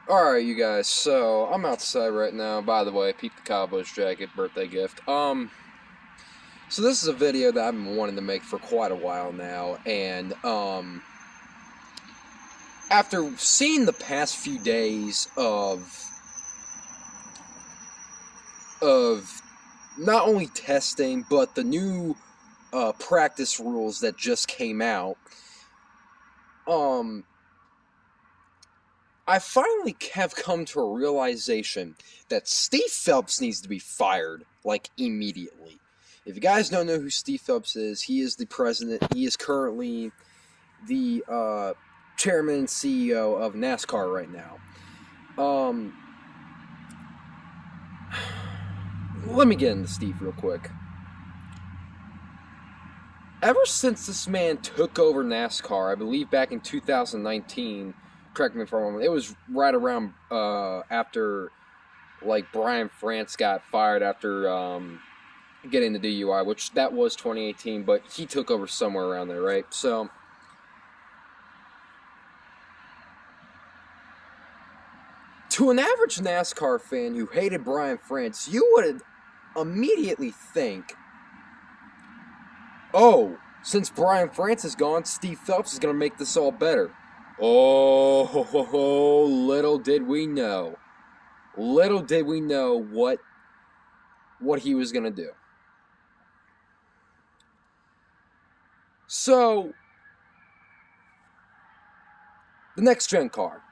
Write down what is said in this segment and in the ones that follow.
Alright, you guys, so I'm outside right now. By the way, peep the Cowboys jacket, birthday gift. So this is a video that I've been wanting to make for quite a while now, and, after seeing the past few days of not only testing, but the new, practice rules that just came out, I finally have come to a realization that Steve Phelps needs to be fired, like, immediately. If you guys don't know who Steve Phelps is, he is the president. He is currently the chairman and CEO of NASCAR right now. Let me get into Steve real quick. Ever since this man took over NASCAR, I believe back in 2019, correct me if I'm wrong, it was right around after, like, Brian France got fired after getting the DUI, which that was 2018, but he took over somewhere around there, right? So, to an average NASCAR fan who hated Brian France, you would immediately think, oh, since Brian France is gone, Steve Phelps is going to make this all better. Oh, little did we know. Little did we know what he was going to do. So, the next-gen car.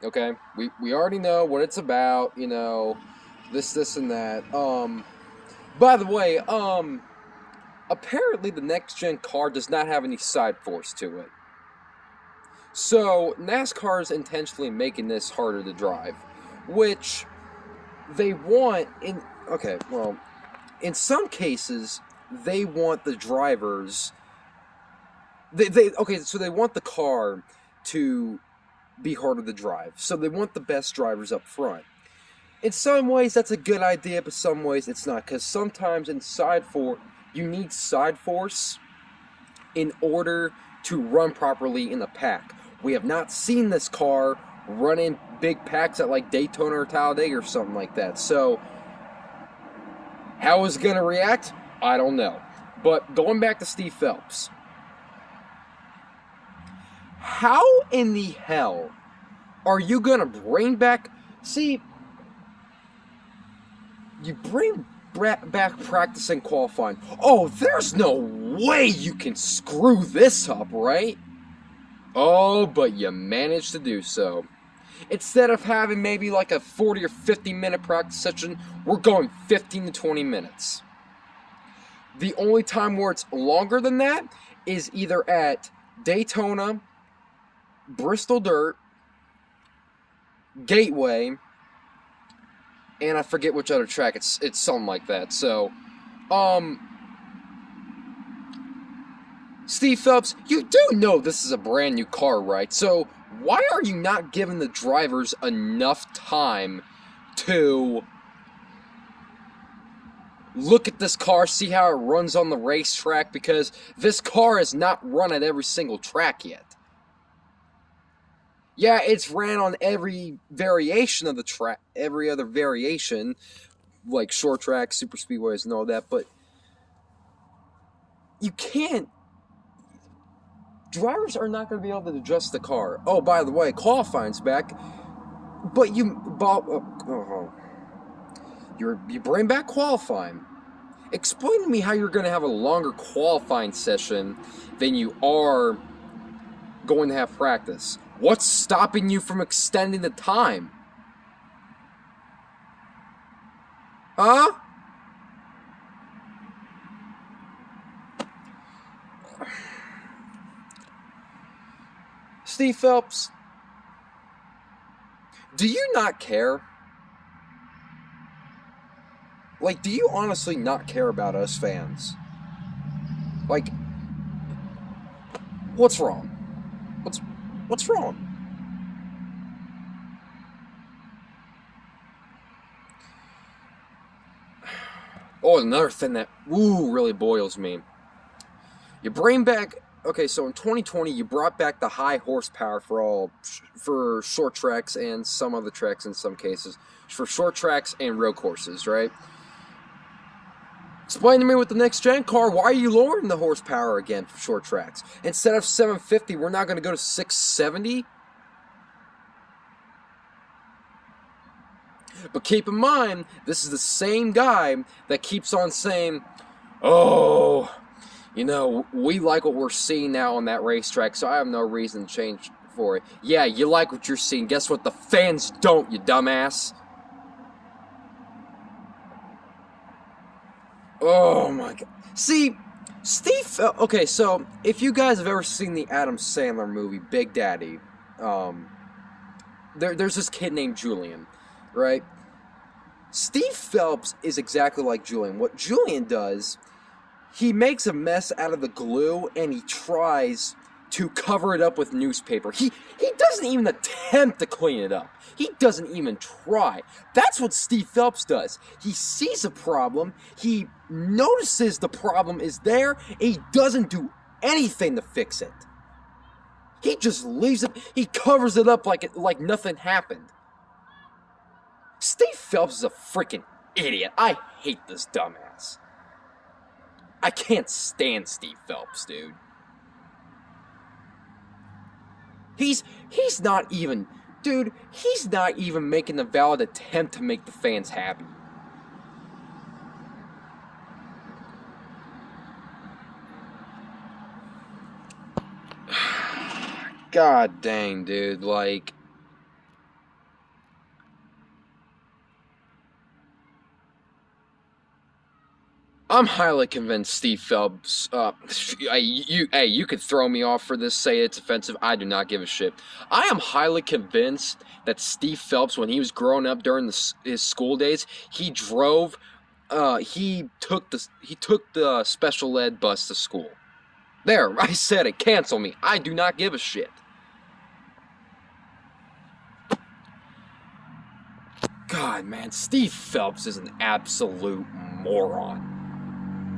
Okay? We already know what it's about, you know, this, and that. By the way, apparently the next-gen car does not have any side force to it. So, NASCAR is intentionally making this harder to drive, which they want in... Okay, well, in some cases, they want the drivers... Okay, so they want the car to be harder to drive. So they want the best drivers up front. In some ways, that's a good idea, but some ways it's not, because sometimes you need side force in order to run properly in the pack. We have not seen this car run in big packs at like Daytona or Talladega or something like that. So, how is it going to react? I don't know. But going back to Steve Phelps. How in the hell are you going to bring back... See, you bring back practice and qualifying. Oh, there's no way you can screw this up, right? Oh, but you managed to do so. Instead of having maybe like a 40 or 50 minute practice session, we're going 15 to 20 minutes. The only time where it's longer than that is either at Daytona, Bristol Dirt, Gateway, and I forget which other track. It's something like that. So, Steve Phelps, you do know this is a brand new car, right? So, why are you not giving the drivers enough time to look at this car, see how it runs on the racetrack? Because this car has not run at every single track yet. Yeah, it's ran on every variation of the track, every other variation, like short tracks, super speedways, and all that, but you can't. Drivers are not going to be able to adjust the car. Oh, by the way, qualifying's back, but you bring back qualifying. Explain to me how you're going to have a longer qualifying session than you are going to have practice. What's stopping you from extending the time? Huh? Steve Phelps, do you not care? Like, do you honestly not care about us fans? Like, what's wrong? What's wrong? Oh, another thing that really boils me. You bring back Okay, so in 2020, you brought back the high horsepower for short tracks and some other tracks in some cases, for short tracks and road courses, right? Explain to me with the next gen car, why are you lowering the horsepower again for short tracks? Instead of 750, we're not going to go to 670? But keep in mind, this is the same guy that keeps on saying, oh, you know, we like what we're seeing now on that racetrack, so I have no reason to change for it. Yeah, you like what you're seeing. Guess what? The fans don't, you dumbass. Oh my god. See, okay, so if you guys have ever seen the Adam Sandler movie, Big Daddy, there's this kid named Julian, right? Steve Phelps is exactly like Julian. What Julian does, he makes a mess out of the glue and he tries to cover it up with newspaper. He doesn't even attempt to clean it up. He doesn't even try. That's what Steve Phelps does. He sees a problem, he notices the problem is there, and he doesn't do anything to fix it. He just leaves it, he covers it up like nothing happened. Steve Phelps is a freaking idiot. I hate this dumbass. I can't stand Steve Phelps, dude. He's not even, dude, he's not even making a valid attempt to make the fans happy. God dang, dude, like, I'm highly convinced Steve Phelps, you could throw me off for this, say it's offensive, I do not give a shit. I am highly convinced that Steve Phelps, when he was growing up during his school days, he took the special ed bus to school. There, I said it, cancel me, I do not give a shit. God, man, Steve Phelps is an absolute moron.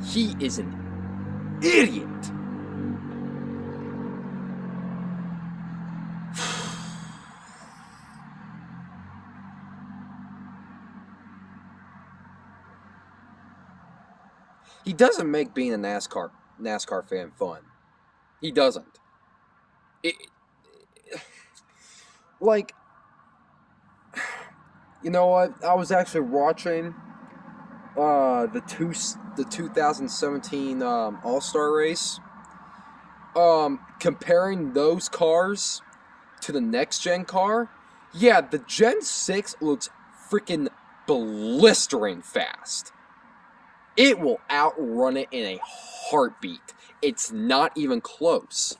He is an idiot. He doesn't make being a NASCAR fan fun. He doesn't. Like, you know what? I was actually watching the 2017 All-Star race. Comparing those cars to the next gen car, yeah, the Gen 6 looks freaking blistering fast. It will outrun it in a heartbeat. It's not even close.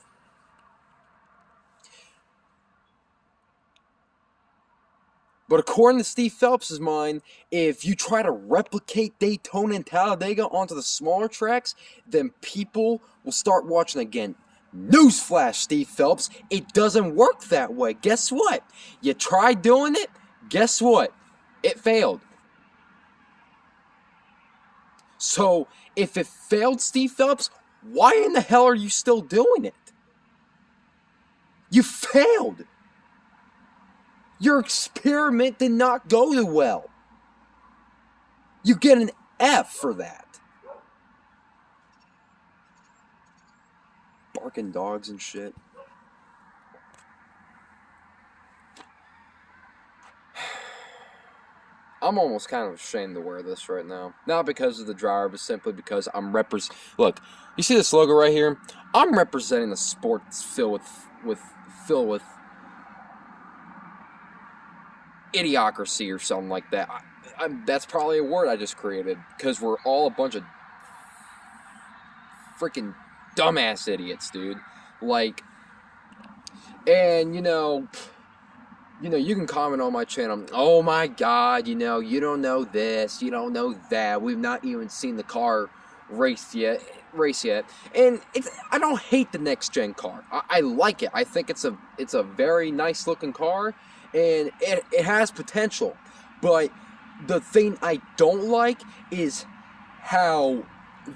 But according to Steve Phelps' mind, if you try to replicate Daytona and Talladega onto the smaller tracks, then people will start watching again. Newsflash, Steve Phelps, it doesn't work that way. Guess what? You tried doing it, guess what? It failed. So, if it failed, Steve Phelps, why in the hell are you still doing it? You failed. Your experiment did not go too well. You get an F for that. Barking dogs and shit. I'm almost kind of ashamed to wear this right now. Not because of the driver, but simply because I'm Look, you see this logo right here? I'm representing a sport that's filled with idiocracy or something like that. That's probably a word I just created, because we're all a bunch of freaking dumbass idiots, dude. Like, and you can comment on my channel. Oh my God, you don't know this, you don't know that. We've not even seen the car race yet. And I don't hate the next gen car. I like it. I think it's a very nice looking car. And it has potential. But the thing I don't like is how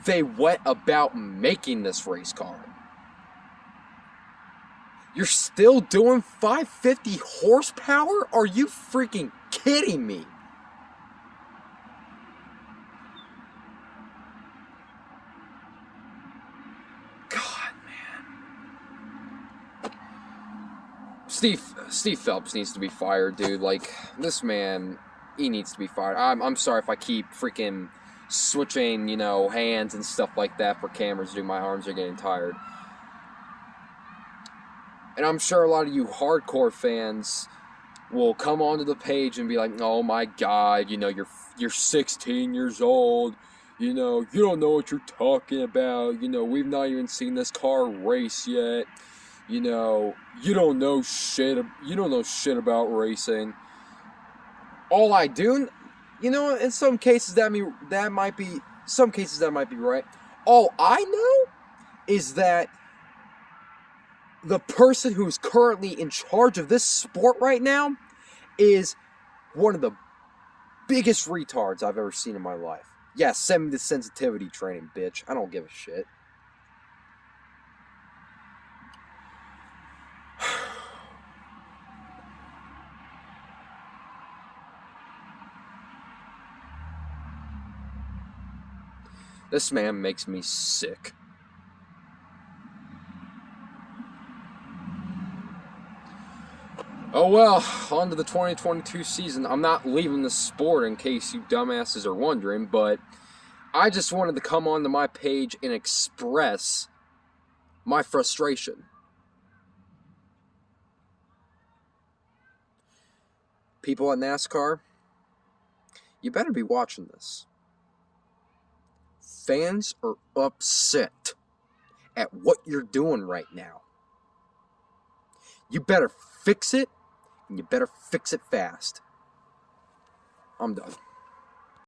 they went about making this race car. You're still doing 550 horsepower? Are you freaking kidding me? God, man. Steve Phelps needs to be fired, dude. Like, this man, he needs to be fired. I'm sorry if I keep freaking switching, hands and stuff like that for cameras, dude. My arms are getting tired. And I'm sure a lot of you hardcore fans will come onto the page and be like, "Oh my God, you're 16 years old. You don't know what you're talking about. We've not even seen this car race yet. You don't know shit. You don't know shit about racing." All I do, in some cases that might be right. All I know is that the person who's currently in charge of this sport right now is one of the biggest retards I've ever seen in my life. Yeah, send me the sensitivity training, bitch. I don't give a shit. This man makes me sick. Oh well, on to the 2022 season. I'm not leaving the sport in case you dumbasses are wondering, but I just wanted to come onto my page and express my frustration. People at NASCAR, you better be watching this. Fans are upset at what you're doing right now. You better fix it, and you better fix it fast. I'm done.